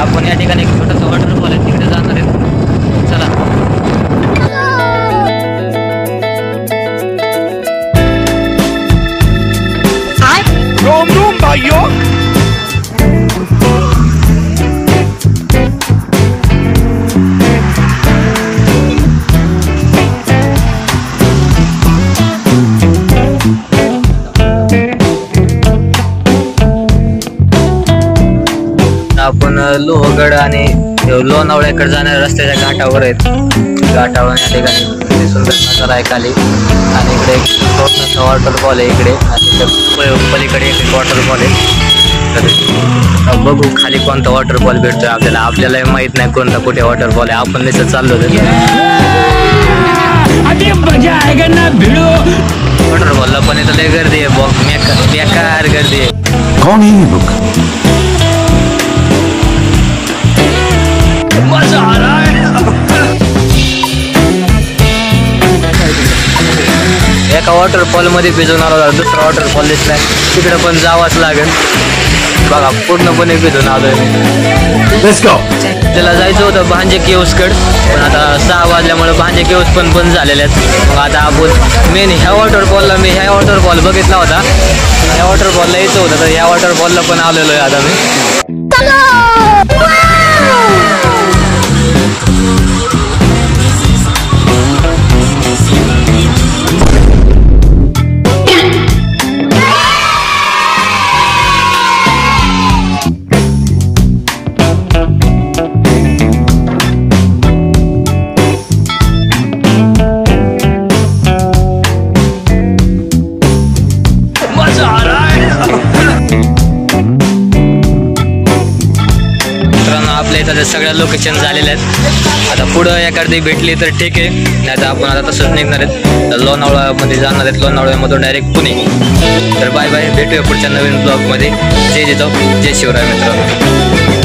आपण या ठिकाणी एक छोटासा वॉटरफॉल आहे तिकडे जाणार आहे. चला. रोम रोम भाइयों. आपण लोहगड आणि लोणावळ्याकडे जाणाऱ्या रस्त्याच्या घाटावर आहेत. घाटावर या ठिकाणी सुंदर नजारा आहे खाली आणि इकडे एक छोटासा वॉटरफॉल आहे इकडे आणि पलीकडे एक वॉटरफॉल आहे. तर बघू खाली कोणता वॉटरफॉल भेटतोय आपल्याला माहित नाही कोणता कुठे वॉटरफॉल आहे. आपण निसं चाललो वॉटरफॉलला पण इथं लय गर्दी आहे. बेकार गर्दी आहे. कौन है ये लोग? मजा आ रहा है. एका वॉटरफॉल मध्ये भिजून आलो, दुसरा वॉटरफॉल दिसलाय तिकडे पण जावंच लागेल. बघा पूर्णपणे भिजून आलोय मी. Let's go. त्याला जायचं होतं भांजे केव्सकड, पण आता 6 वाजल्यामुळे भांजे केव्स पण बंद झालेले आहेत. मग आता आपण मेन ह्या वॉटरफॉलला मी ह्या वॉटरफॉल बघितला होता. ह्या वॉटरफॉलला यायचं होतं तर ह्या वॉटरफॉलला पण आलेलो आहे आता मी. सगळ्या लोकेशन झालेल्या आहेत. आता पुढं एखादी भेटली तर ठीक आहे, नाही तर आपण आता तसंच निघणार आहेत. लोणावळ्यामध्ये जाणार आहेत, लोणावळ्यामधून डायरेक्ट पुणे. तर बाय बाय, भेटूया पुढच्या नवीन ब्लॉगमध्ये. जय जिजाऊ, जय शिवराय मित्रांनो.